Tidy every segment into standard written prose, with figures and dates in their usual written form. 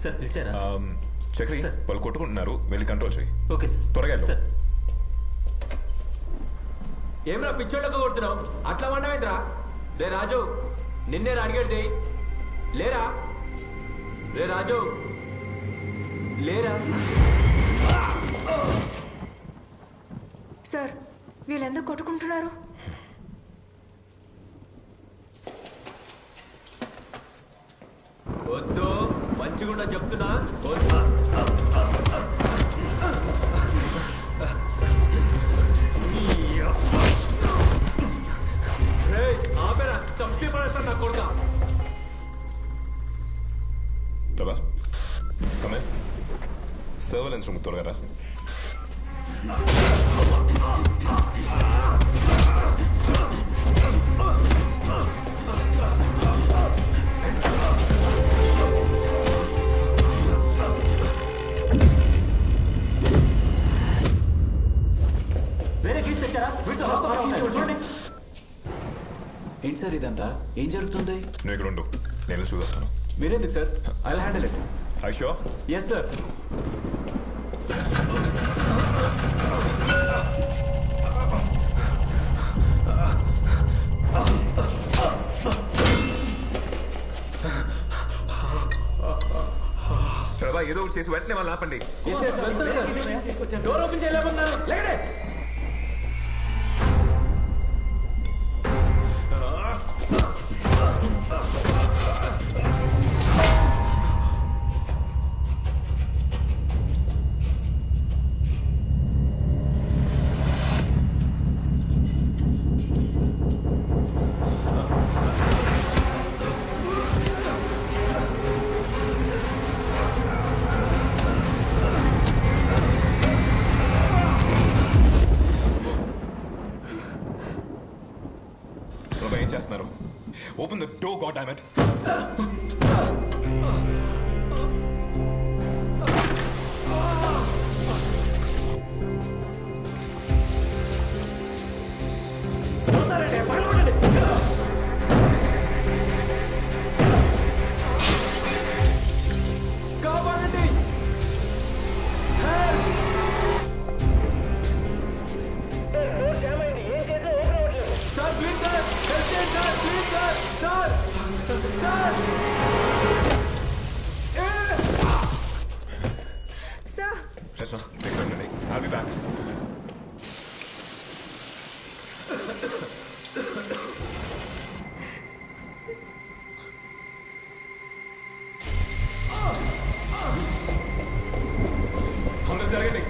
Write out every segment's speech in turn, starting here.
Sir పిలిచారా? చక్రి వాళ్ళు కొట్టుకుంటున్నారు, వెళ్ళి కంట్రోల్ చేయి. Okay sir. త్వరగా సార్. ఏమ్రా పిచ్చోళ్ళకు కొడుతున్నావు? అట్లా వండవేంద్రా? రే రాజు, నిన్నే అడిగేది లేరా? రే రాజు లేరా? సార్ వీళ్ళెందుకు కొట్టుకుంటున్నారు? వద్దు, మంచిగుండా చెప్తున్నా. ఆపేరా, చంపి పడేస్తాను నా కొడుక. ప్రభా కమే సర్వేలెన్స్ రూమ్ త్వరగా రా. వేరే కేసు తెచ్చారా? ఏంటి సార్ ఇదంతా? ఏం జరుగుతుంది? నువ్వు ఇక్కడ ఉండు, నేను చూస్తాను. మీరెందుకు sir? I will handle it. I sure? Yes sir. Prabha ఏదో ఒకటి చేసి వెంటనే వాళ్ళు ఆపండి. Door open చేయలేమన్నారు. లేకడే ఏం చేస్తున్నారు? Open the door, god damn it. Rachna, take a minute. I'll be back. अंदर से आगे नहीं.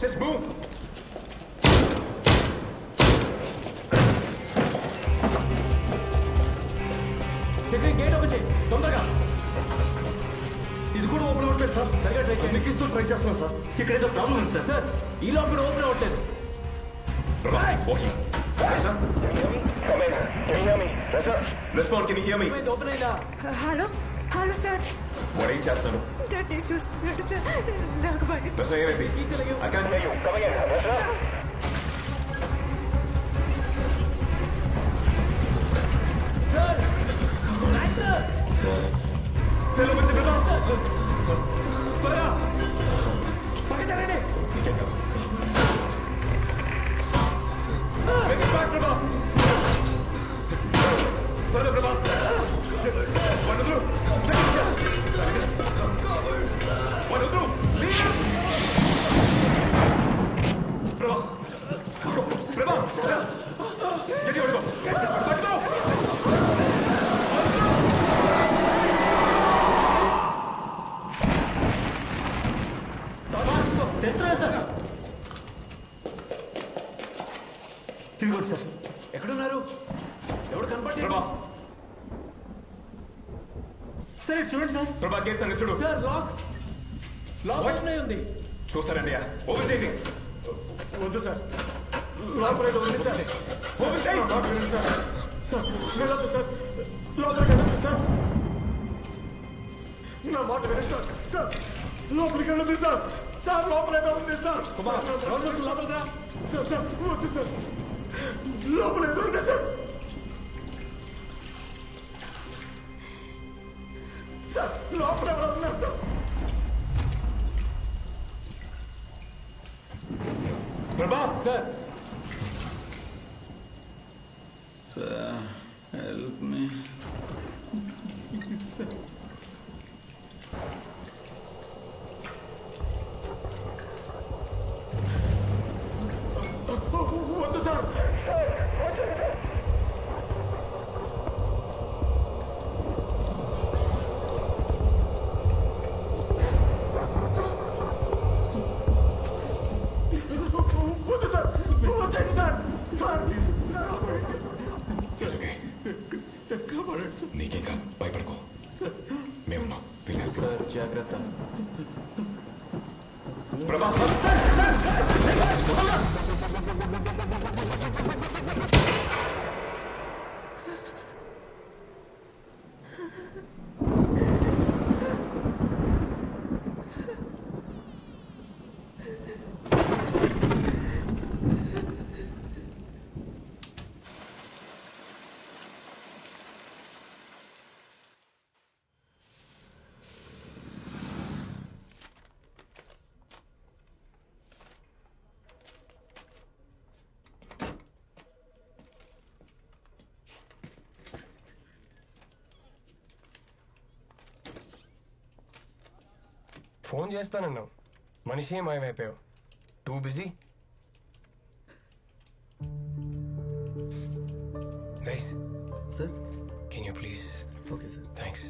Just move. Chakri gate open చేయి తొందరగా. ఇది కూడా ఓపెన్ అవ్వట్లేదు సార్. సరిగా ట్రై చేయండి. ఇస్తూ ట్రై చేస్తున్నాం సార్. ఇక్కడ ఏదో ప్రాబ్లం ఉంది సార్. సార్ ఈ లోపల కూడా ఓపెన్ అవ్వట్లేదు. Respond, can you hear me? Open అయిందా? Hello hello sir. వాడు ఏం చేస్తున్నాడు? నన్ను చూస్తున్నాడు సార్. నాకు భయం. రచన ఏమైంది? I can't hear you. Come again, Rachna. Sir sir Sir, look at the door. త్వరగా పక్క జరగండి. నీకేం కాదు. Make it fast, Prabha. త్వరగా Prabha. One through. One through. Prabha. Prabha. Get your go. Let go. తెస్తున్నాను సార్. ఇదిగోండి sir. ఎక్కడున్నారు? ఎవడు కనపడలేదు. సరే చూడండి సార్. Prabha, గేట్ సంగతి చూడు. సార్ లాక్ ఓపెన్ అయి ఉంది. చూస్తారండి. ఓపెన్ చేయండి. వద్దు సార్. లోపల ఏదో ఉంది సార్. ఓపెన్ చేయి. లోపలికి వెళ్ళండి సార్. సార్ వెళ్ళొద్దు సార్. లోపలికి వెళ్ళొద్దు సార్. నా మాట వినండి సార్. సార్ లోపలికి వెళ్ళొద్దు సార్. సార్ లోపల ఏదో ఉంది సార్. కుమార్ రౌండ్ లోపలికి రా. సార్ సార్ వద్దు సార్. లోపల ఎదురుంది సార్. సార్ లోపల ఎవరు ఉన్నారు సార్? ప్రభా సార్ హెల్ప్ మీ. వద్దు సార్. వద్దు సార్. వచ్చేయండి sir. Sir please sir operate. It's okay. నీకేం కాదు, భయపడుకో. మేమున్నాం. సార్ జాగ్రత్త. ప్రభా ఫోన్ చేస్తానన్నావు, మనిషి మాయమైపోయావు. Too busy. Guys sir can you please? Okay sir. Thanks.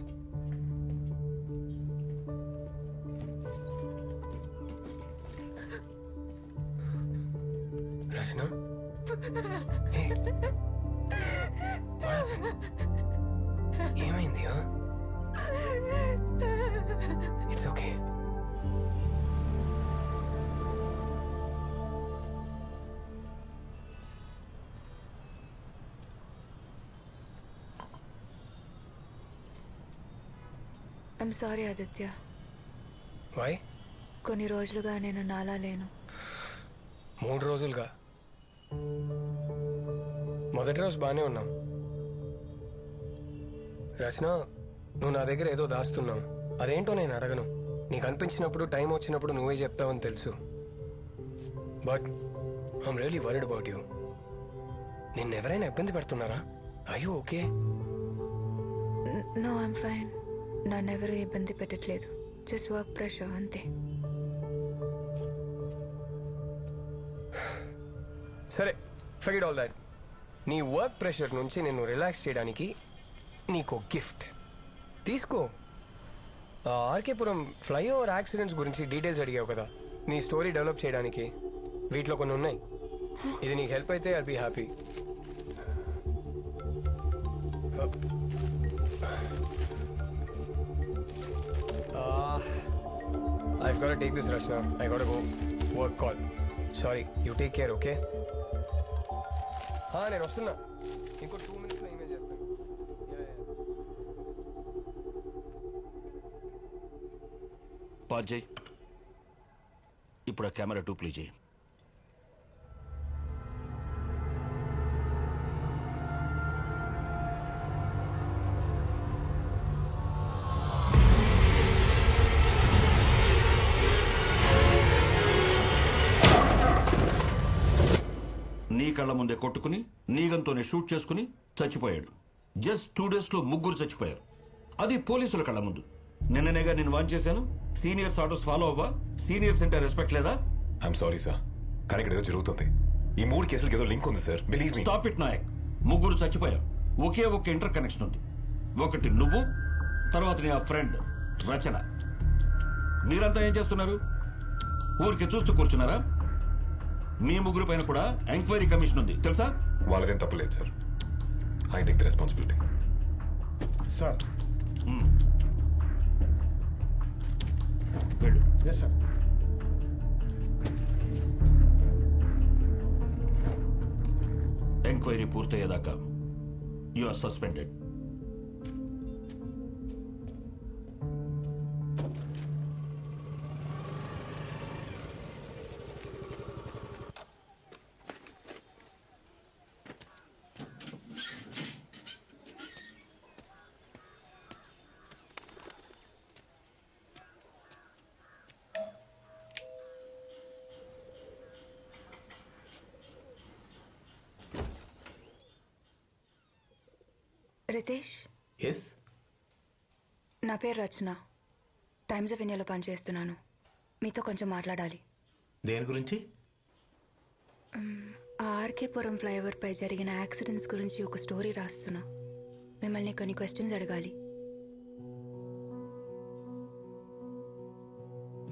Rachana ఏమైంది? It's okay. I'm sorry Aditya. Why? కొన్ని రోజులుగా నేను నాలా లేను. 3 రోజులుగా? మొదటి రోజు బాగానే ఉన్నాం. రచన, నువ్వు నా దగ్గర ఏదో దాస్తున్నావు. అదేంటో నేను అడగను. నీకు అనిపించినప్పుడు, టైం వచ్చినప్పుడు నువ్వే చెప్తావని తెలుసు. But I'm really worried about you. నిన్నెవరైనా ఇబ్బంది పెడుతున్నారా? I you okay? No I'm fine. నన్నెవరూ ఇబ్బంది పెట్టట్లేదు. జస్ట్ వర్క్ ప్రెషర్ అంతే. సరే, ఫర్గెట్ ఆల్ దాట్. నీ వర్క్ ప్రెషర్ నుంచి నిన్ను రిలాక్స్ చేయడానికి నీకు గిఫ్ట్ తీసుకో. ఆర్కేపురం ఫ్లైఓవర్ యాక్సిడెంట్స్ గురించి డీటెయిల్స్ అడిగావు కదా, నీ స్టోరీ డెవలప్ చేయడానికి వీటిలో కొన్ని ఉన్నాయి. ఇది నీకు హెల్ప్ అయితే I'll be happy. I've got to take this, Rachna. I got to go. Work call. Sorry. You take care, okay? నేను వస్తున్నా. ఇంకో 2 minutes ఈమెయిల్ చేస్తాను. పాజ్ చేయి. ఇప్పుడు ఆ కెమెరా 2 ప్లే చేయి. నీ కళ్ళ ముందే కొట్టుకుని నీ గన్తోనే షూట్ చేసుకుని చచ్చిపోయాడు. జస్ట్ 2 days లో 3 చచ్చిపోయారు. అది పోలీసుల కళ్ళ ముందు. నిన్ననేగా నేను వాన్ చేశాను. సీనియర్స్ ఆర్డర్స్ ఫాలో అవ్వా? సీనియర్స్ అంటే రెస్పెక్ట్ లేదా? ఐఎమ్ సారీ సార్, కానీ ఇక్కడ ఏదో జరుగుతుంది. ఈ 3 కేసులకి ఏదో లింక్ ఉంది sir. Believe me. Stop it Nayak. 3 చచ్చిపోయారు. ఒకే ఒక ఇంటర్ కనెక్షన్ ఉంది. ఒకటి నువ్వు, తర్వాత నీ ఆ ఫ్రెండ్ రచన. మీరంతా ఏం చేస్తున్నారు? ఊరికి చూస్తూ కూర్చున్నారా? మీ 3 పైన కూడా ఎంక్వైరీ కమిషన్ ఉంది తెలుసా? వాళ్ళదేం తప్పలేదు sir. I take the responsibility. Sir వెళ్ళు. Yes sir. ఎంక్వైరీ పూర్తయ్యేదాకా you are suspended. Ritesh, yes. నా పేరు రచన. టైమ్స్ ఆఫ్ ఇండియాలో పనిచేస్తున్నాను. మీతో కొంచెం మాట్లాడాలి. దేని గురించి? ఆ ఆర్కేపురం ఫ్లైఓవర్ పై జరిగిన యాక్సిడెంట్స్ గురించి ఒక స్టోరీ రాస్తున్నా. మిమ్మల్ని కొన్ని క్వశ్చన్స్ అడగాలి.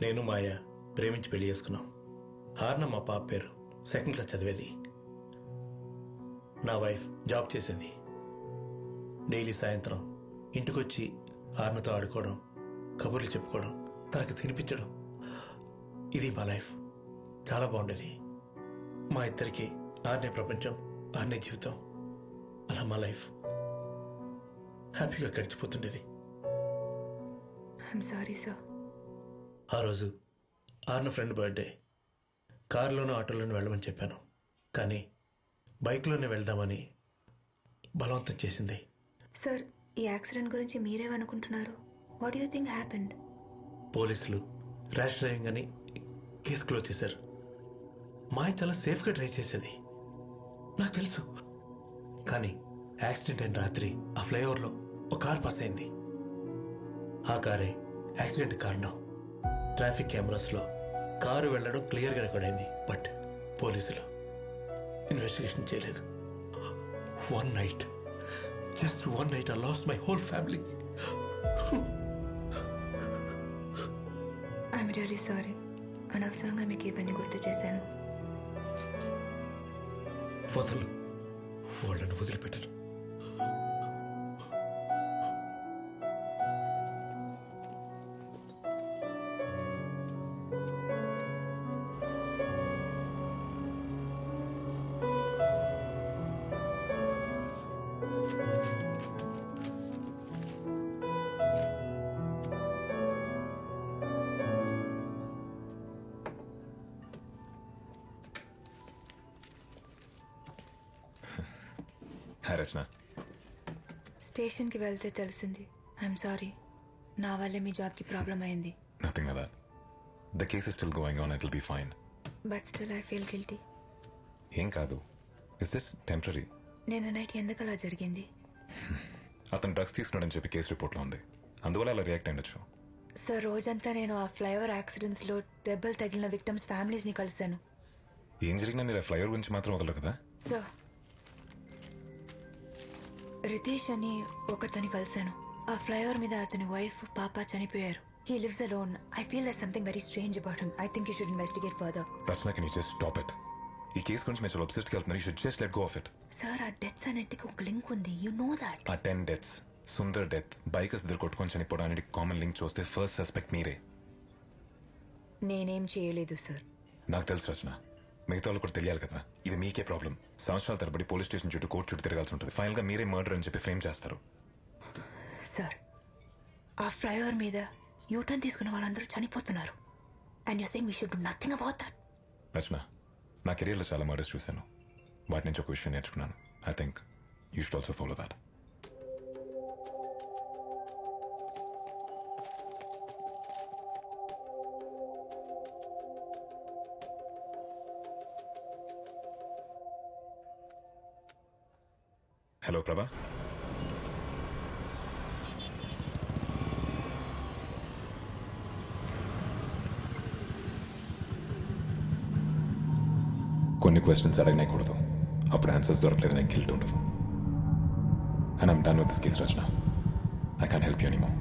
నేను మాయ ప్రేమించి పెళ్లి చేసుకున్నాం. ఆర్న మా పాప పేరు. సెకండ్ క్లాస్ చదివేది. నా వైఫ్ జాబ్ చేసేది. డైలీ సాయంత్రం ఇంటికొచ్చి ఆర్నతో ఆడుకోవడం, కబుర్లు చెప్పుకోవడం, తనకు తినిపించడం, ఇది మా లైఫ్. చాలా బాగుండేది. మా ఇద్దరికి ఆర్నే ప్రపంచం, ఆర్నే జీవితం. అలా మా లైఫ్ హ్యాపీగా గడిచిపోతుండేది. I'm sorry sir. ఆ రోజు ఆర్న ఫ్రెండ్ బర్త్డే. కారులోనూ ఆటోలోనూ వెళ్ళమని చెప్పాను, కానీ బైక్లోనే వెళ్దామని బలవంతం చేసింది. సార్, ఈ యాక్సిడెంట్ గురించి మీరేమనుకుంటున్నారు? What you think happened? పోలీసులు ర్యాష్ డ్రైవింగ్ అని కేసు క్లోజ్ చేశారు. మాయ చాలా సేఫ్గా డ్రైవ్ చేసేది, నాకు తెలుసు. కానీ యాక్సిడెంట్ అయిన రాత్రి ఆ ఫ్లైఓవర్లో ఒక కార్ పాస్ అయింది. ఆ కారే యాక్సిడెంట్ కారణం. ట్రాఫిక్ కెమెరాస్లో కారు వెళ్ళడం క్లియర్గా రికార్డ్ అయింది. బట్ పోలీసులు ఇన్వెస్టిగేషన్ చేయలేదు. One night, just one night, I lost my whole family. I'm really sorry. అనవసరంగా మీకు ఇవన్నీ గుర్తు చేశాను. వదలు, వాళ్ళను వదిలిపెట్టను. హాయ్ రచన. స్టేషన్కి వెళ్తే తెలిసింది. I'm sorry. నా వల్లే మీ జాబ్కి ప్రాబ్లం అయింది. Nothing like that. The case is still going on. It will be fine. But still I feel guilty. ఏం కాదు. It's just temporary. నిన్న నైట్ ఎందుకు అలా జరిగింది? అతను డ్రగ్స్ తీసుకున్నాడని చెప్పి కేసు రిపోర్ట్లో ఉంది. అందువల్ల అలా రియాక్ట్ అయ్యొచ్చు. సార్, రోజంతా నేను ఆ ఫ్లైఓవర్ యాక్సిడెంట్స్లో దెబ్బలు తగిలిన విక్టమ్స్ ఫ్యామిలీస్ని కలిశాను. ఏం జరిగినా మీరు ఆ ఫ్లైఓవర్ గురించి మాత్రం వదలరు కదా? సార్, రితేష్ అని ఒకతని కలిశాను. ఆ ఫ్లైఓవర్ మీద అతని వైఫ్, పాప చనిపోయారు. He lives alone. I feel that something very strange about him. I think you should investigate further. Rachana, can you just stop it? ఈ కేసు గురించి మీరు చాలా అబ్సెస్ట్గా వెళ్తున్నారు. You should just let go of it. Sir, ఆ deaths అన్నిటికీ ఒక link ఉంది. You know that. ఆ 10 డెత్స్, సుందర్ డెత్, బైకర్స్ ఇద్దరు కొట్టుకొని చనిపోవడానికి కామన్ లింక్ చూస్తే ఫస్ట్ సస్పెక్ట్ మీరే. నేనేం చేయలేదు సార్. నాకు తెలుసు రచన. మిగతా వాళ్ళు కూడా తెలియాలి కదా. ఇది మీకే ప్రాబ్లం. సంవత్సరాల తరబడి పోలీస్ స్టేషన్ చుట్టూ, కోర్టు చుట్టూ తిరగాల్సి ఉంటుంది. ఫైనల్ గా మీరే మర్డర్ అని చెప్పి ఫ్రేమ్ చేస్తారు. సార్, ఆ ఫ్లైఓవర్ మీద యూటర్న్ తీసుకున్న వాళ్ళందరూ చనిపోతున్నారు. And you saying we should do nothing about that. Rachana, నా కెరీర్లో చాలా మర్డర్స్ చూశాను. వాటి నుంచి ఒక విషయం నేర్చుకున్నాను. I think you should also follow that. Hello ప్రభా. కొన్ని క్వశ్చన్స్ అడగనేకూడదు. అప్పుడు ఆన్సర్స్ దొరకలేదు, నాకు గిల్ట్ ఉండదు. And I'm done with this case Rachana. I can't help you anymore.